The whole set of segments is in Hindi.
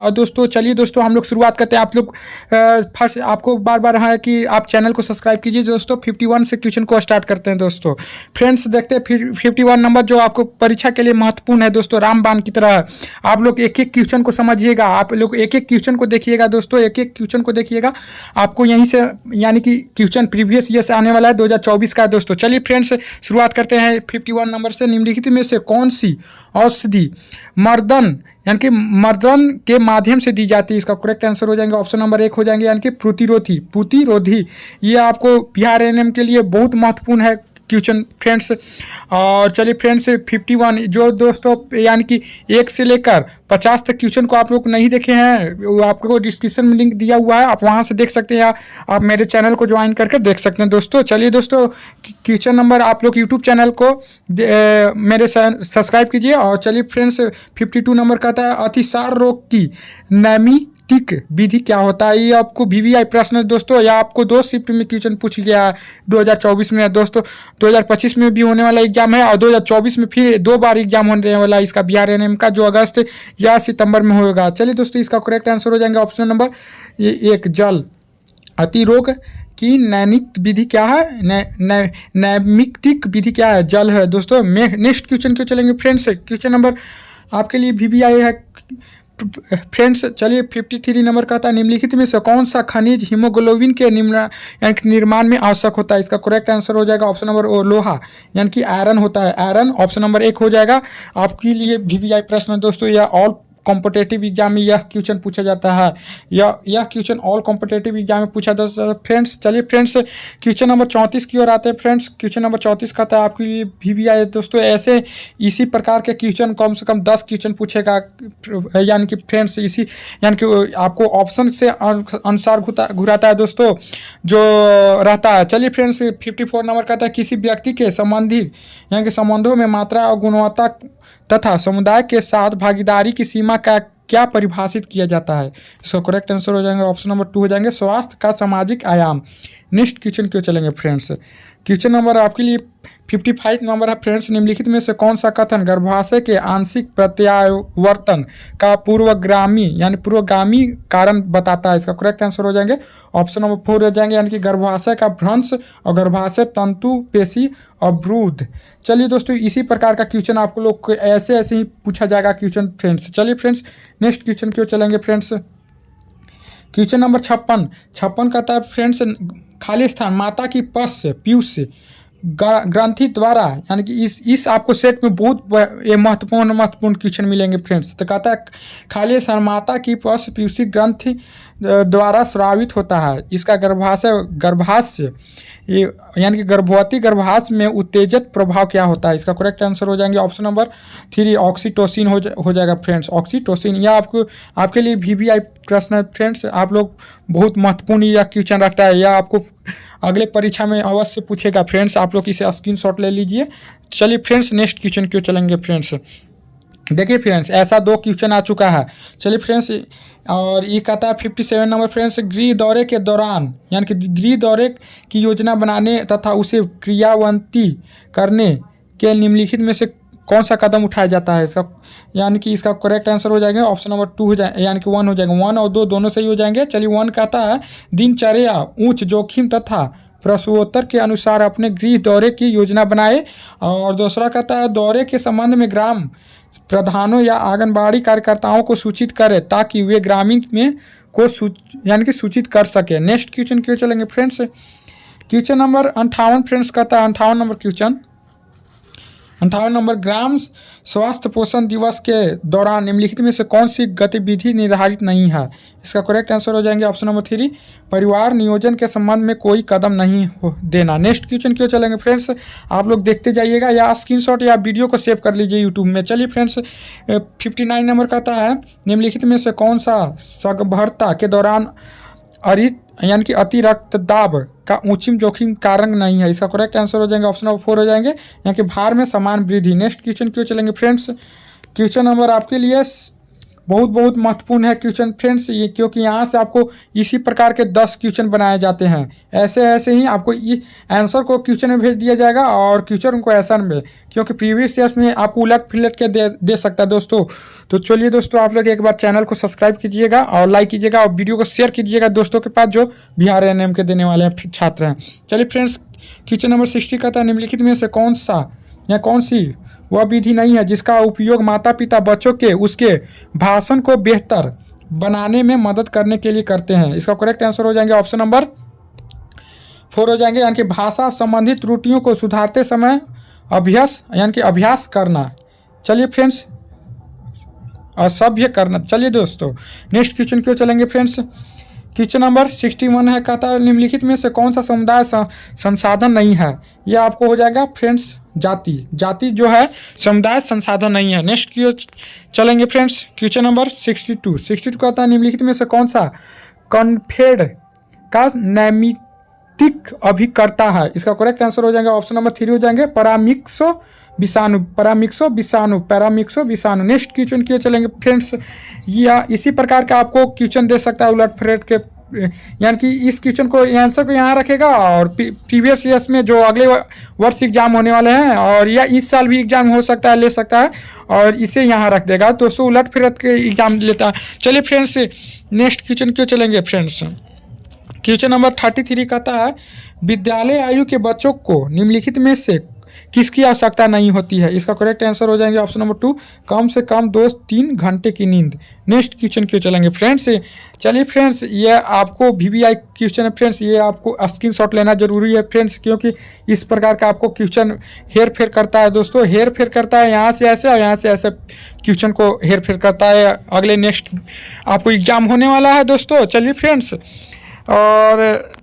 और दोस्तों चलिए दोस्तों हम लोग शुरुआत करते हैं। आप लोग फर्स्ट आपको बार बार है कि आप चैनल को सब्सक्राइब कीजिए दोस्तों। 51 से क्वेश्चन को स्टार्ट करते हैं दोस्तों। फ्रेंड्स देखते हैं 51 नंबर जो आपको परीक्षा के लिए महत्वपूर्ण है दोस्तों, रामबाण की तरह। आप लोग एक एक क्वेश्चन को समझिएगा, आप लोग एक एक क्वेश्चन को देखिएगा दोस्तों, एक एक क्वेश्चन को देखिएगा। आपको यहीं से यानी कि क्वेश्चन प्रीवियस ईयर से आने वाला है 2024 का है दोस्तों। चलिए फ्रेंड्स शुरुआत करते हैं 51 नंबर से। निम्नलिखित में से कौन सी औषधि मर्दन यानी कि मर्दन के माध्यम से दी जाती है? इसका करेक्ट आंसर हो जाएंगे ऑप्शन नंबर 1 हो जाएंगे यानी कि प्रतिरोधी। ये आपको बिहार एनएम के लिए बहुत महत्वपूर्ण है क्वेश्चन फ्रेंड्स। और चलिए फ्रेंड्स 51 जो दोस्तों यानी कि 1 से लेकर 50 तक क्वेश्चन को आप लोग नहीं देखे हैं, वो आपको डिस्क्रिप्शन में लिंक दिया हुआ है, आप वहां से देख सकते हैं या आप मेरे चैनल को ज्वाइन करके देख सकते हैं दोस्तों। चलिए दोस्तों क्वेश्चन नंबर आप लोग यूट्यूब चैनल को मेरे सब्सक्राइब कीजिए। और चलिए फ्रेंड्स 52 नंबर कहता है अतिसार रोग की नैमितिक विधि क्या होता है? ये आपको वीवीआई प्रश्न है दोस्तों, या आपको 2 शिफ्ट में क्वेश्चन पूछ गया है 2024 में दोस्तों। 2025 में भी होने वाला एग्जाम है और 2024 में फिर 2 बार एग्जाम होने वाला है इसका बिहार एनएम का, जो अगस्त या सितंबर में होगा। चलिए दोस्तों इसका करेक्ट आंसर हो जाएंगे ऑप्शन नंबर 1 जल। अतिरोग की नैमिक विधि क्या है? नैमितिक विधि क्या है? जल है दोस्तों। नेक्स्ट क्वेश्चन क्यों चलेंगे फ्रेंड्स? क्वेश्चन नंबर आपके लिए वीवीआई है फ्रेंड्स। चलिए 53 नंबर कहता है निम्नलिखित में से कौन सा खनिज हीमोग्लोबिन के निर्माण में आवश्यक होता है? इसका करेक्ट आंसर हो जाएगा ऑप्शन नंबर लोहा यानी कि आयरन होता है। आयरन ऑप्शन नंबर 1 हो जाएगा आपके लिए वीवीआई प्रश्न दोस्तों। यह ऑल कॉम्पिटेटिव एग्जाम में यह क्वेश्चन पूछा जाता है, यह क्वेश्चन ऑल कॉम्पिटेटिव एग्जाम में पूछा जाता है फ्रेंड्स। चलिए फ्रेंड्स क्वेश्चन नंबर 34 की ओर आते हैं फ्रेंड्स। क्वेश्चन नंबर 34 कहता है आपके लिए वीवीआई दोस्तों। ऐसे इसी प्रकार के क्वेश्चन कम से कम 10 क्वेश्चन पूछेगा यानी कि फ्रेंड्स इसी यानी कि आपको ऑप्शन से अनुसार घुराता है दोस्तों जो रहता है। चलिए फ्रेंड्स 54 नंबर कहता है किसी व्यक्ति के संबंधित यानी कि संबंधों में मात्रा और गुणवत्ता तथा समुदाय के साथ भागीदारी की सीमा का क्या परिभाषित किया जाता है? इसका करेक्ट आंसर हो जाएंगे ऑप्शन नंबर 2 हो जाएंगे स्वास्थ्य का सामाजिक आयाम। नेक्स्ट क्वेश्चन क्यों चलेंगे फ्रेंड्स? क्वेश्चन नंबर आपके लिए 55 नंबर है फ्रेंड्स। निम्नलिखित में से कौन सा कथन गर्भाशय के आंशिक प्रत्यावर्तन का पूर्वगामी कारण बताता है? इसका करेक्ट आंसर हो जाएंगे ऑप्शन नंबर 4 हो जाएंगे यानी कि गर्भाशय का भ्रंश और गर्भाशय तंतु पेशी अवरुद्ध। चलिए दोस्तों इसी प्रकार का क्वेश्चन आपको लोग को ऐसे ही पूछा जाएगा क्वेश्चन फ्रेंड्स। चलिए फ्रेंड्स नेक्स्ट क्वेश्चन क्यों चलेंगे फ्रेंड्स? क्वेश्चन नंबर 56 कहता है फ्रेंड्स खाली स्थान माता की पश्च पीयूष ग्रंथि द्वारा यानी कि इस आपको सेट में बहुत महत्वपूर्ण क्वेश्चन मिलेंगे फ्रेंड्स। तो कहता है खाली स्थान माता की पश्च पीयूषी ग्रंथि द्वारा स्रावित होता है। इसका गर्भाशय यानी कि गर्भवती गर्भाशय में उत्तेजक प्रभाव क्या होता है? इसका करेक्ट आंसर हो जाएंगे ऑप्शन नंबर 3 ऑक्सीटोसिन हो जाएगा फ्रेंड्स। ऑक्सीटोसिन यह आपके लिए वीवीआई प्रश्न है फ्रेंड्स। आप लोग बहुत महत्वपूर्ण यह क्वेश्चन रखता है, यह आपको अगले परीक्षा में अवश्य पूछेगा फ्रेंड्स। आप लोग इसे स्क्रीनशॉट ले लीजिए। चलिए फ्रेंड्स नेक्स्ट क्वेश्चन क्यों चलेंगे फ्रेंड्स? देखिए फ्रेंड्स ऐसा 2 क्वेश्चन आ चुका है। चलिए फ्रेंड्स और ये कहता है 57 नंबर फ्रेंड्स गृह दौरे के दौरान यानी कि गृह दौरे की योजना बनाने तथा उसे क्रियान्वित करने के निम्नलिखित में से कौन सा कदम उठाया जाता है? इसका यानी कि इसका करेक्ट आंसर हो जाएगा ऑप्शन नंबर 2 हो जाए यानी कि 1 हो जाएगा। 1 और 2 दोनों सही हो जाएंगे। चलिए 1 कहता है दिनचर्या उच्च जोखिम तथा प्रसवोत्तर के अनुसार अपने गृह दौरे की योजना बनाए। और दूसरा कहता है दौरे के संबंध में ग्राम प्रधानों या आंगनबाड़ी कार्यकर्ताओं को सूचित करें ताकि वे ग्रामीण में को यानी कि सूचित कर सके। नेक्स्ट क्वेश्चन क्यों चलेंगे फ्रेंड्स? क्वेश्चन नंबर 58 फ्रेंड्स कहता है 58 नंबर क्वेश्चन 58 नंबर ग्राम स्वास्थ्य पोषण दिवस के दौरान निम्नलिखित में से कौन सी गतिविधि निर्धारित नहीं है? इसका करेक्ट आंसर हो जाएंगे ऑप्शन नंबर 3 परिवार नियोजन के संबंध में कोई कदम नहीं देना। नेक्स्ट क्वेश्चन क्यों चलेंगे फ्रेंड्स? आप लोग देखते जाइएगा या स्क्रीनशॉट या वीडियो को सेव कर लीजिए यूट्यूब में। चलिए फ्रेंड्स 59 नंबर कहता है निम्नलिखित में से कौन सा सगर्भता के दौरान यानी कि अति रक्तदाब का उच्च जोखिम कारण नहीं है? इसका करेक्ट आंसर हो जाएंगे ऑप्शन नंबर 4 हो जाएंगे यानी कि भार में समान वृद्धि। नेक्स्ट क्वेश्चन क्यों चलेंगे फ्रेंड्स? क्वेश्चन नंबर आपके लिए बहुत बहुत महत्वपूर्ण है क्वेश्चन फ्रेंड्स ये, क्योंकि यहाँ से आपको इसी प्रकार के 10 क्वेश्चन बनाए जाते हैं। ऐसे ऐसे ही आपको आंसर को क्वेश्चन में भेज दिया जाएगा और क्वेश्चन को आंसर में, क्योंकि प्रीवियस ईयर्स में आपको उलट फिलट के दे सकता है दोस्तों। तो चलिए दोस्तों, आप लोग एक बार चैनल को सब्सक्राइब कीजिएगा और लाइक कीजिएगा और वीडियो को शेयर कीजिएगा दोस्तों के पास जो बिहार एएनएम के देने वाले हैं छात्र हैं। चलिए फ्रेंड्स, क्वेश्चन नंबर 60 का था, निम्नलिखित में से कौन सा या कौन सी वह विधि नहीं है जिसका उपयोग माता पिता बच्चों के उसके भाषण को बेहतर बनाने में मदद करने के लिए करते हैं। इसका करेक्ट आंसर हो जाएंगे ऑप्शन नंबर 4 हो जाएंगे, यानी कि भाषा संबंधित त्रुटियों को सुधारते समय अभ्यास करना। चलिए फ्रेंड्स, असभ्य करना। चलिए दोस्तों, नेक्स्ट क्वेश्चन क्यों चलेंगे फ्रेंड्स। क्वेश्चन नंबर 61 है, कहता है निम्नलिखित में से कौन सा समुदाय संसाधन नहीं है। यह आपको हो जाएगा फ्रेंड्स जाति जो है समुदाय संसाधन नहीं है। नेक्स्ट क्यों चलेंगे फ्रेंड्स, क्वेश्चन नंबर 62 कहता है निम्नलिखित में से कौन सा कॉन्फेड का नैमित्तिक अभिकर्ता है। इसका करेक्ट आंसर हो जाएगा ऑप्शन नंबर 3 हो जाएंगे, पैरामिक्सो विषाणु। नेक्स्ट क्वेश्चन क्यों चलेंगे फ्रेंड्स, या इसी प्रकार का आपको क्वेश्चन दे सकता है उलट फेरट के, यानी कि इस क्वेश्चन को आंसर को यहाँ रखेगा और प्रीवियस ईयर्स में जो अगले वर्ष एग्जाम होने वाले हैं और या इस साल भी एग्जाम हो सकता है, ले सकता है और इसे यहाँ रख देगा। दोस्तों उलट फेरत के एग्जाम लेता है। चलिए फ्रेंड्स, नेक्स्ट क्वेश्चन क्यों चलेंगे फ्रेंड्स। क्वेश्चन नंबर 33 कहता है विद्यालय आयु के बच्चों को निम्नलिखित में से किसकी आवश्यकता नहीं होती है। इसका करेक्ट आंसर हो जाएंगे ऑप्शन नंबर 2, कम से कम 2-3 घंटे की नींद। नेक्स्ट क्वेश्चन क्यों चलेंगे फ्रेंड्स। चलिए फ्रेंड्स, ये आपको VVI क्वेश्चन है फ्रेंड्स, ये आपको स्क्रीनशॉट लेना जरूरी है फ्रेंड्स, क्योंकि इस प्रकार का आपको क्वेश्चन हेर फेर करता है दोस्तों, हेर फेर करता है यहाँ से ऐसे और यहाँ से ऐसे क्वेश्चन को हेर फेर करता है। अगले नेक्स्ट आपको एग्जाम होने वाला है दोस्तों। चलिए फ्रेंड्स, और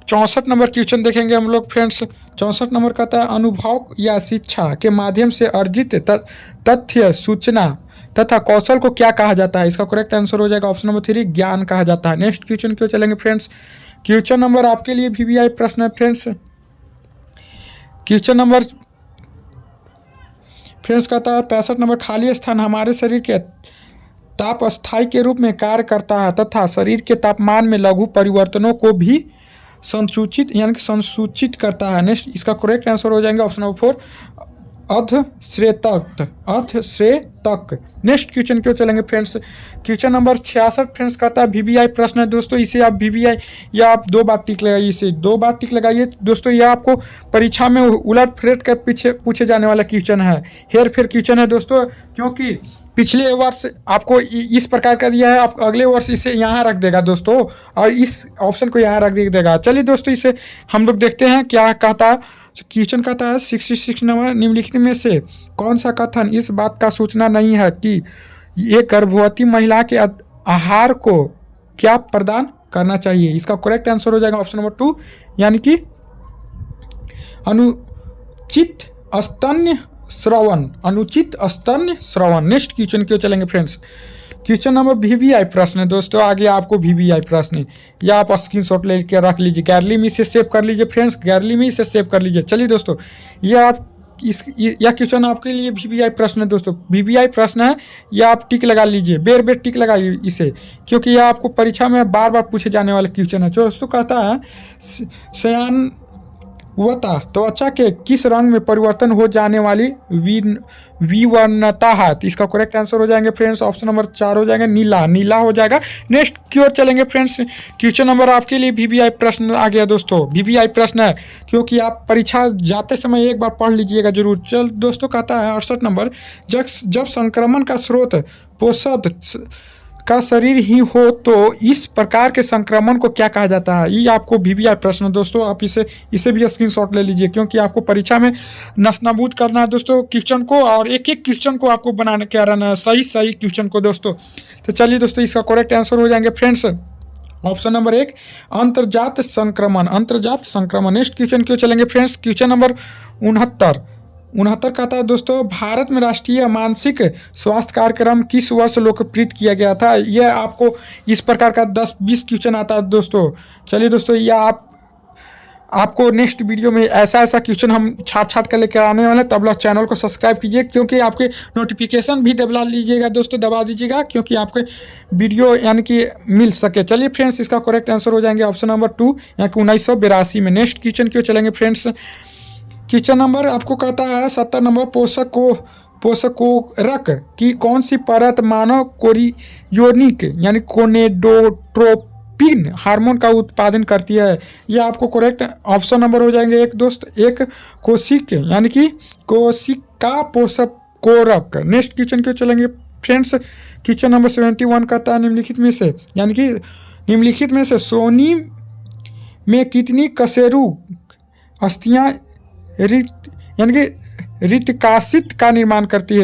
64 नंबर क्वेश्चन देखेंगे हम लोग फ्रेंड्स। 64 नंबर कहता है अनुभव या शिक्षा के माध्यम से अर्जित तथ्य, सूचना तथा कौशल को क्या कहा जाता है। इसका करेक्ट आंसर हो जाएगा ऑप्शन नंबर 3, ज्ञान कहा जाता है। नेक्स्ट क्वेश्चन क्यों चलेंगे फ्रेंड्स। क्वेश्चन नंबर आपके लिए VVI प्रश्न है फ्रेंड्स। क्वेश्चन नंबर फ्रेंड्स कहता है 65 नंबर, खाली स्थान हमारे शरीर के ताप स्थायी के रूप में कार्य करता है तथा शरीर के तापमान में लघु परिवर्तनों को भी संसूचित करता है। नेक्स्ट इसका करेक्ट आंसर हो जाएंगे ऑप्शन नंबर 4, अर्धश्रेतक। नेक्स्ट क्वेश्चन क्यों चलेंगे फ्रेंड्स। क्वेश्चन नंबर 66 फ्रेंड्स कहता है VVI प्रश्न है दोस्तों। इसे आप VVI या आप 2 बार टिक लगाइए, इसे 2 बार टिक लगाइए दोस्तों। यह आपको परीक्षा में उलट फेरट के पीछे पूछे जाने वाला क्वेश्चन है, हेर फेर क्वेश्चन है दोस्तों, क्योंकि पिछले वर्ष आपको इस प्रकार का दिया है, आप अगले वर्ष इसे यहाँ रख देगा दोस्तों और इस ऑप्शन को यहाँ रख देगा। चलिए दोस्तों, इसे हम लोग देखते हैं क्या कहता है। क्वेश्चन कहता है 66 नंबर, निम्नलिखित में से कौन सा कथन इस बात का सूचना नहीं है कि एक गर्भवती महिला के आहार को क्या प्रदान करना चाहिए। इसका करेक्ट आंसर हो जाएगा ऑप्शन नंबर 2, यानी कि अनुचित स्तन्य श्रवण। नेक्स्ट क्वेश्चन क्यों चलेंगे फ्रेंड्स। क्वेश्चन नंबर VVI प्रश्न है दोस्तों। आगे आपको VVI प्रश्न या आप स्क्रीनशॉट लेके रख लीजिए, गैलरी में इसे सेव कर लीजिए फ्रेंड्स, गैलरी में इसे सेव कर लीजिए। चलिए दोस्तों, यह क्वेश्चन आपके लिए VVI प्रश्न है दोस्तों। VVI प्रश्न है, यह आप टिक लगा लीजिए, बेर टिक लगाइए इसे, क्योंकि यह आपको परीक्षा में बार बार पूछे जाने वाला क्वेश्चन है। दोस्तों कहता है त्वचा के किस रंग में परिवर्तन हो जाने वाली विवर्णता है। तो इसका करेक्ट आंसर हो जाएंगे फ्रेंड्स ऑप्शन नंबर 4 हो जाएगा, नीला हो जाएगा। नेक्स्ट की ओर चलेंगे फ्रेंड्स। क्वेश्चन नंबर आपके लिए VVI प्रश्न आ गया दोस्तों, VVI प्रश्न है, क्योंकि आप परीक्षा जाते समय एक बार पढ़ लीजिएगा जरूर। चल दोस्तों कहता है 68 नंबर, जब संक्रमण का स्रोत पोषद का शरीर ही हो तो इस प्रकार के संक्रमण को क्या कहा जाता है। ये आपको VVI प्रश्न दोस्तों, आप इसे भी स्क्रीनशॉट ले लीजिए, क्योंकि आपको परीक्षा में नस्तानाबूद करना है दोस्तों क्वेश्चन को, और एक क्वेश्चन को आपको बनाने के रहना है, सही क्वेश्चन को दोस्तों। तो चलिए दोस्तों, इसका करेक्ट आंसर हो जाएंगे फ्रेंड्स ऑप्शन नंबर 1, अंतर्जात संक्रमण। नेक्स्ट क्वेश्चन क्यों चलेंगे फ्रेंड्स। क्वेश्चन नंबर 69 कहता है दोस्तों, भारत में राष्ट्रीय मानसिक स्वास्थ्य कार्यक्रम किस वर्ष लोकप्रिय किया गया था। यह आपको इस प्रकार का 10-20 क्वेश्चन आता है दोस्तों। चलिए दोस्तों, यह आपको नेक्स्ट वीडियो में ऐसा ऐसा क्वेश्चन हम छाट कर लेकर आने वाले हैं, तब लोग चैनल को सब्सक्राइब कीजिए, क्योंकि आपके नोटिफिकेशन भी दबा लीजिएगा दोस्तों, दबा दीजिएगा, क्योंकि आपके वीडियो यानी कि मिल सके। चलिए फ्रेंड्स, इसका करेक्ट आंसर हो जाएंगे ऑप्शन नंबर 2 यानी कि 1982 में। नेक्स्ट क्वेश्चन क्यों चलेंगे फ्रेंड्स। क्वेश्चन नंबर आपको कहता है 70 नंबर, पोषकोरक की कौन सी परत मानव कोरियोनिक यानी कोनेडोट्रोपिन हार्मोन का उत्पादन करती है। यह आपको करेक्ट ऑप्शन नंबर हो जाएंगे एक दोस्त, एक कोशिक यानी कि कोशिका पोषकोरक। नेक्स्ट क्वेश्चन क्यों चलेंगे फ्रेंड्स। क्वेश्चन नंबर 71 कहता है निम्नलिखित में से यानी कि निम्नलिखित में से सोनी में कितनी कशेरू अस्थियां यानी कि त्रिकासिक का निर्माण करती है,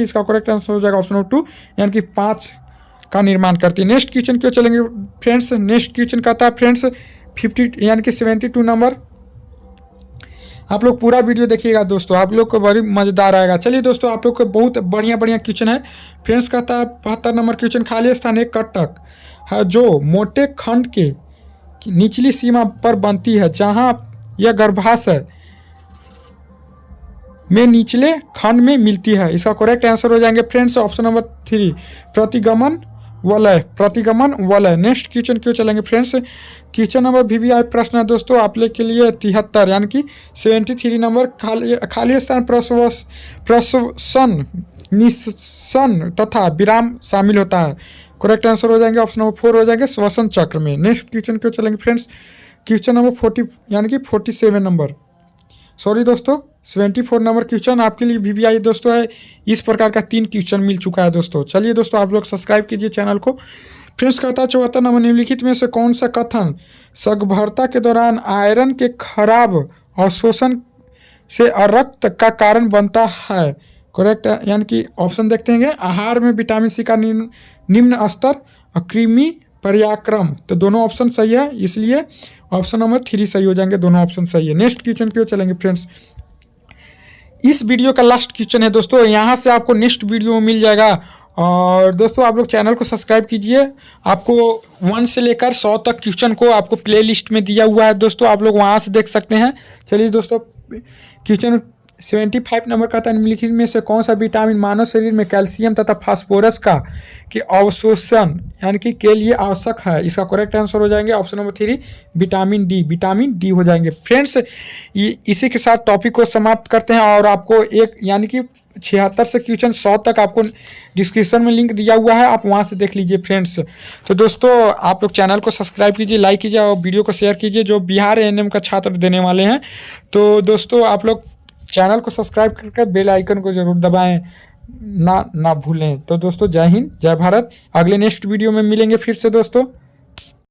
इसका करेक्ट आंसर हो जाएगा ऑप्शन नंबर 2 यानी कि 5 का निर्माण करती है। नेक्स्ट क्वेश्चन क्यों चलेंगे फ्रेंड्स। नेक्स्ट क्वेश्चन कहता है फ्रेंड्स 50 यानी कि 72 नंबर। आप लोग पूरा वीडियो देखिएगा दोस्तों, आप लोग को बड़ी मज़ेदार आएगा। चलिए दोस्तों, आप लोग को बहुत बढ़िया क्वेश्चन है फ्रेंड्स। कहता है 72 नंबर क्वेश्चन, खाली स्थान एक कटक है जो मोटे खंड के निचली सीमा पर बनती है, जहां यह गर्भाशय में निचले खंड में मिलती है। इसका करेक्ट आंसर हो जाएंगे फ्रेंड्स ऑप्शन नंबर 3 प्रतिगमन वलय। नेक्स्ट क्वेश्चन क्यों चलेंगे फ्रेंड्स। क्वेश्चन नंबर VVI प्रश्न है दोस्तों आप लोग के लिए 73 यानी कि 73 नंबर। खाली स्थान प्रश्वसन निःसन तथा विराम शामिल होता है। करेक्ट आंसर हो जाएंगे ऑप्शन नंबर 4 हो जाएंगे श्वसन चक्र में। नेक्स्ट क्वेश्चन क्यों चलेंगे फ्रेंड्स। क्वेश्चन नंबर 40 यानी कि 47 नंबर, सॉरी दोस्तों 74 नंबर क्वेश्चन आपके लिए VVI दोस्तों है। इस प्रकार का 3 क्वेश्चन मिल चुका है दोस्तों। चलिए दोस्तों, आप लोग सब्सक्राइब कीजिए चैनल को। फ्रेंड्स कहता है 74 नंबर, निम्नलिखित में से कौन सा कथन सगर्भता के दौरान आयरन के खराब अवशोषण से अरक्त का कारण बनता है। करेक्ट यानी कि ऑप्शन देखते हैं, आहार में विटामिन C का निम्न स्तर और कृमि पर्याक्रम, तो दोनों ऑप्शन सही है, इसलिए ऑप्शन नंबर 3 सही हो जाएंगे, दोनों ऑप्शन सही है। नेक्स्ट क्वेश्चन क्यों चलेंगे फ्रेंड्स। इस वीडियो का लास्ट क्वेश्चन है दोस्तों, यहाँ से आपको नेक्स्ट वीडियो मिल जाएगा। और दोस्तों आप लोग चैनल को सब्सक्राइब कीजिए। आपको 1 से लेकर 100 तक क्वेश्चन को आपको प्लेलिस्ट में दिया हुआ है दोस्तों, आप लोग वहाँ से देख सकते हैं। चलिए दोस्तों, क्वेश्चन 75 नंबर का था निम्नलिखित में से कौन सा विटामिन मानव शरीर में कैल्शियम तथा फास्फोरस का कि अवशोषण यानी कि के लिए आवश्यक है। इसका करेक्ट आंसर हो जाएंगे ऑप्शन नंबर 3 विटामिन डी हो जाएंगे। फ्रेंड्स इसी के साथ टॉपिक को समाप्त करते हैं, और आपको एक यानी कि 76 से क्वेश्चन 100 तक आपको डिस्क्रिप्शन में लिंक दिया हुआ है, आप वहां से देख लीजिए फ्रेंड्स। तो दोस्तों आप लोग चैनल को सब्सक्राइब कीजिए, लाइक कीजिए और वीडियो को शेयर कीजिए, जो बिहार ANM का छात्र देने वाले हैं। तो दोस्तों आप लोग चैनल को सब्सक्राइब करके बेल आइकन को जरूर दबाएं, ना भूलें। तो दोस्तों जय हिंद, जय भारत। अगले नेक्स्ट वीडियो में मिलेंगे फिर से दोस्तों।